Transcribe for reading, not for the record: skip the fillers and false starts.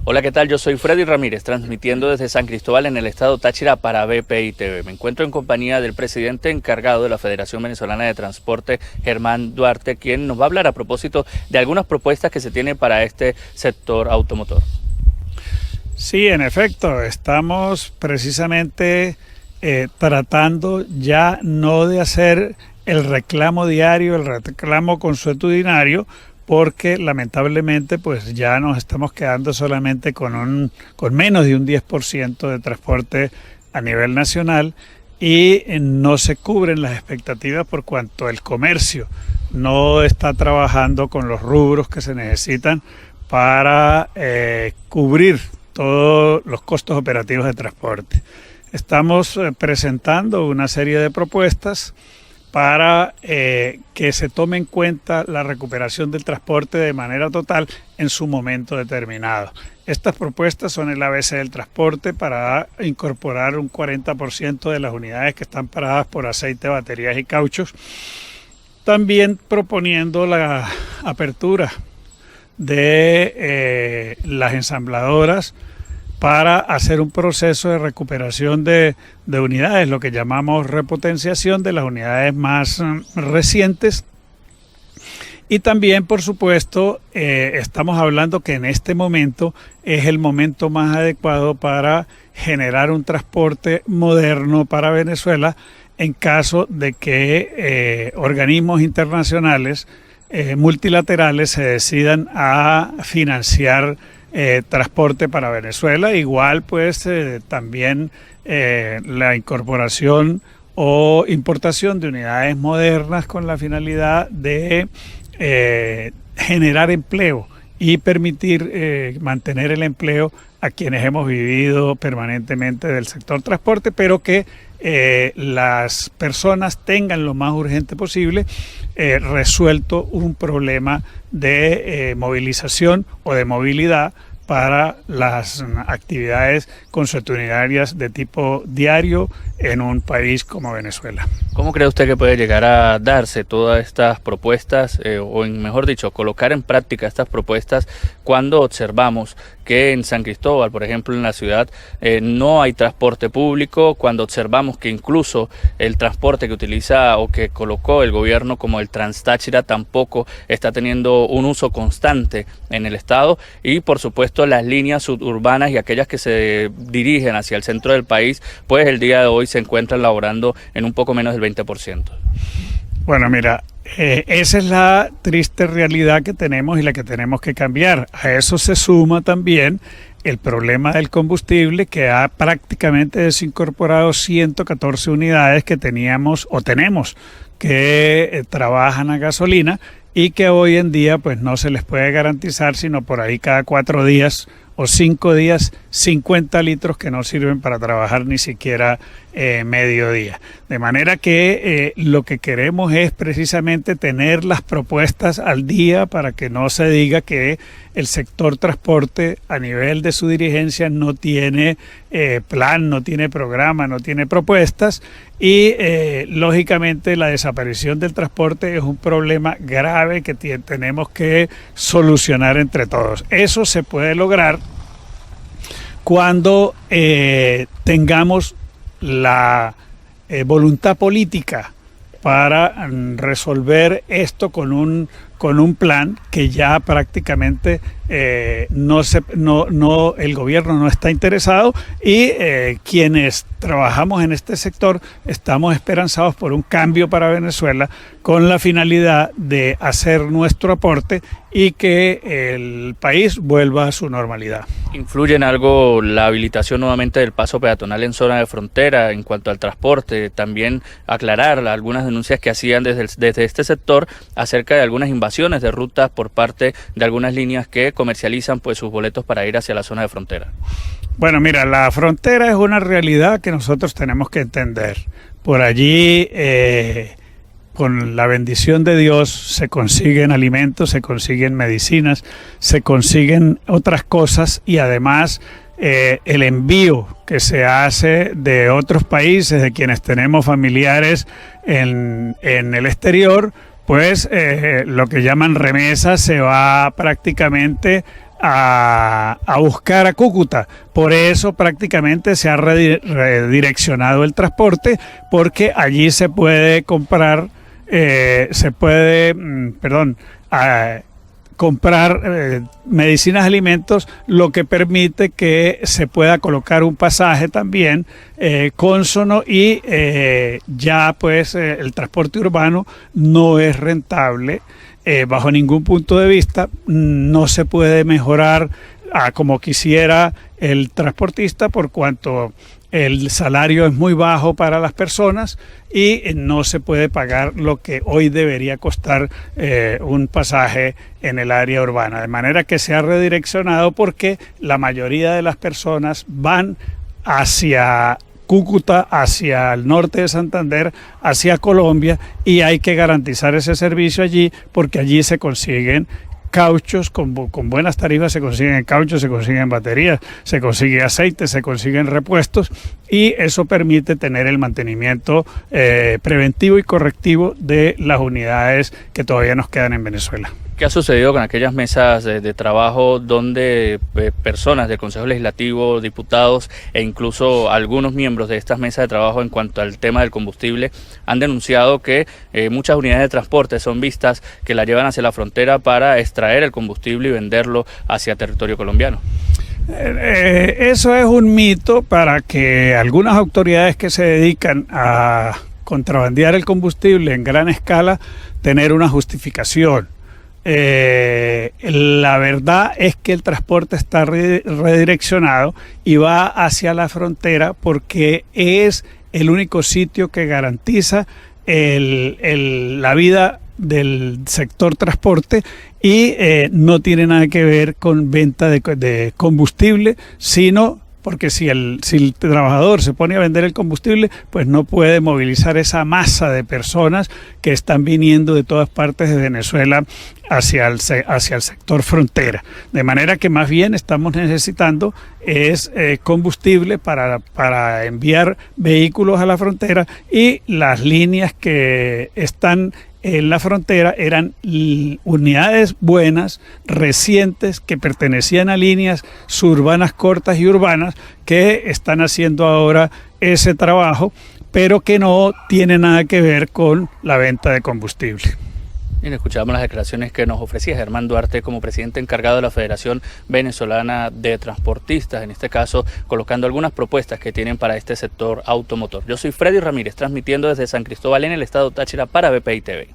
Hola, ¿qué tal? Yo soy Freddy Ramírez, transmitiendo desde San Cristóbal en el estado Táchira para BPI TV. Me encuentro en compañía del presidente encargado de la Federación Venezolana de Transporte, Germán Duarte, quien nos va a hablar a propósito de algunas propuestas que se tienen para este sector automotor. Sí, en efecto, estamos precisamente tratando ya no de hacer el reclamo diario, el reclamo consuetudinario, porque lamentablemente pues ya nos estamos quedando solamente con menos de un 10% de transporte a nivel nacional y no se cubren las expectativas por cuanto el comercio no está trabajando con los rubros que se necesitan para cubrir todos los costos operativos de transporte. Estamos presentando una serie de propuestas para que se tome en cuenta la recuperación del transporte de manera total en su momento determinado. Estas propuestas son el ABC del transporte para incorporar un 40% de las unidades que están paradas por aceite, baterías y cauchos. También proponiendo la apertura de las ensambladoras para hacer un proceso de recuperación de unidades, lo que llamamos repotenciación de las unidades más recientes. Y también, por supuesto, estamos hablando que en este momento es el momento más adecuado para generar un transporte moderno para Venezuela en caso de que organismos internacionales multilaterales se decidan a financiar transporte para Venezuela. Igual pues también la incorporación o importación de unidades modernas con la finalidad de generar empleo y permitir mantener el empleo a quienes hemos vivido permanentemente del sector transporte, pero que las personas tengan lo más urgente posible resuelto un problema de movilización o de movilidad para las actividades consuetudinarias de tipo diario en un país como Venezuela. ¿Cómo cree usted que puede llegar a darse todas estas propuestas, mejor dicho, colocar en práctica estas propuestas cuando observamos que en San Cristóbal, por ejemplo, en la ciudad, no hay transporte público, cuando observamos que incluso el transporte que utiliza o que colocó el gobierno como el Trans-Táchira tampoco está teniendo un uso constante en el estado y, por supuesto, las líneas suburbanas y aquellas que se dirigen hacia el centro del país, pues el día de hoy se encuentran laborando en un poco menos del 20%. Bueno, mira, esa es la triste realidad que tenemos y la que tenemos que cambiar. A eso se suma también el problema del combustible, que ha prácticamente desincorporado 114 unidades que teníamos o tenemos que trabajan a gasolina y que hoy en día pues no se les puede garantizar sino por ahí cada 4 días o 5 días 50 litros que no sirven para trabajar ni siquiera mediodía. De manera que lo que queremos es precisamente tener las propuestas al día para que no se diga que el sector transporte a nivel de su dirigencia no tiene plan, no tiene programa, no tiene propuestas y lógicamente la desaparición del transporte es un problema grave que tenemos que solucionar entre todos. Eso se puede lograr cuando tengamos la voluntad política para resolver esto con un plan que ya prácticamente el gobierno no está interesado y quienes trabajamos en este sector estamos esperanzados por un cambio para Venezuela con la finalidad de hacer nuestro aporte y que el país vuelva a su normalidad. ¿Influye en algo la habilitación nuevamente del paso peatonal en zona de frontera en cuanto al transporte? También aclarar algunas denuncias que hacían desde este sector acerca de algunas invasiones de rutas por parte de algunas líneas que comercializan pues sus boletos para ir hacia la zona de frontera. Bueno, mira, la frontera es una realidad que nosotros tenemos que entender. Por allí, con la bendición de Dios, se consiguen alimentos, se consiguen medicinas, se consiguen otras cosas y además el envío que se hace de otros países, de quienes tenemos familiares en el exterior, pues lo que llaman remesa se va prácticamente a buscar a Cúcuta. Por eso prácticamente se ha redireccionado el transporte, porque allí se puede comprar, comprar medicinas, alimentos, lo que permite que se pueda colocar un pasaje también cónsono, y ya pues el transporte urbano no es rentable bajo ningún punto de vista. No se puede mejorar como quisiera el transportista, por cuanto el salario es muy bajo para las personas y no se puede pagar lo que hoy debería costar un pasaje en el área urbana. De manera que se ha redireccionado, porque la mayoría de las personas van hacia Cúcuta, hacia el norte de Santander, hacia Colombia, y hay que garantizar ese servicio allí, porque allí se consiguen cauchos con buenas tarifas, se consiguen cauchos, se consiguen baterías, se consigue aceite, se consiguen repuestos, y eso permite tener el mantenimiento preventivo y correctivo de las unidades que todavía nos quedan en Venezuela. ¿Qué ha sucedido con aquellas mesas de trabajo donde personas del Consejo Legislativo, diputados e incluso algunos miembros de estas mesas de trabajo, en cuanto al tema del combustible, han denunciado que muchas unidades de transporte son vistas que la llevan hacia la frontera para extraer el combustible y venderlo hacia territorio colombiano? Eso es un mito para que algunas autoridades que se dedican a contrabandear el combustible en gran escala tener una justificación. La verdad es que el transporte está redireccionado y va hacia la frontera, porque es el único sitio que garantiza la vida del sector transporte, y no tiene nada que ver con venta de combustible, sino porque si el trabajador se pone a vender el combustible, pues no puede movilizar esa masa de personas que están viniendo de todas partes de Venezuela hacia el sector frontera. De manera que más bien estamos necesitando combustible para enviar vehículos a la frontera, y las líneas que están en la frontera eran unidades buenas, recientes, que pertenecían a líneas suburbanas cortas y urbanas, que están haciendo ahora ese trabajo, pero que no tiene nada que ver con la venta de combustible. Bien, escuchamos las declaraciones que nos ofrecía Germán Duarte como presidente encargado de la Federación Venezolana de Transportistas, en este caso colocando algunas propuestas que tienen para este sector automotor. Yo soy Freddy Ramírez, transmitiendo desde San Cristóbal en el estado Táchira para BPI TV.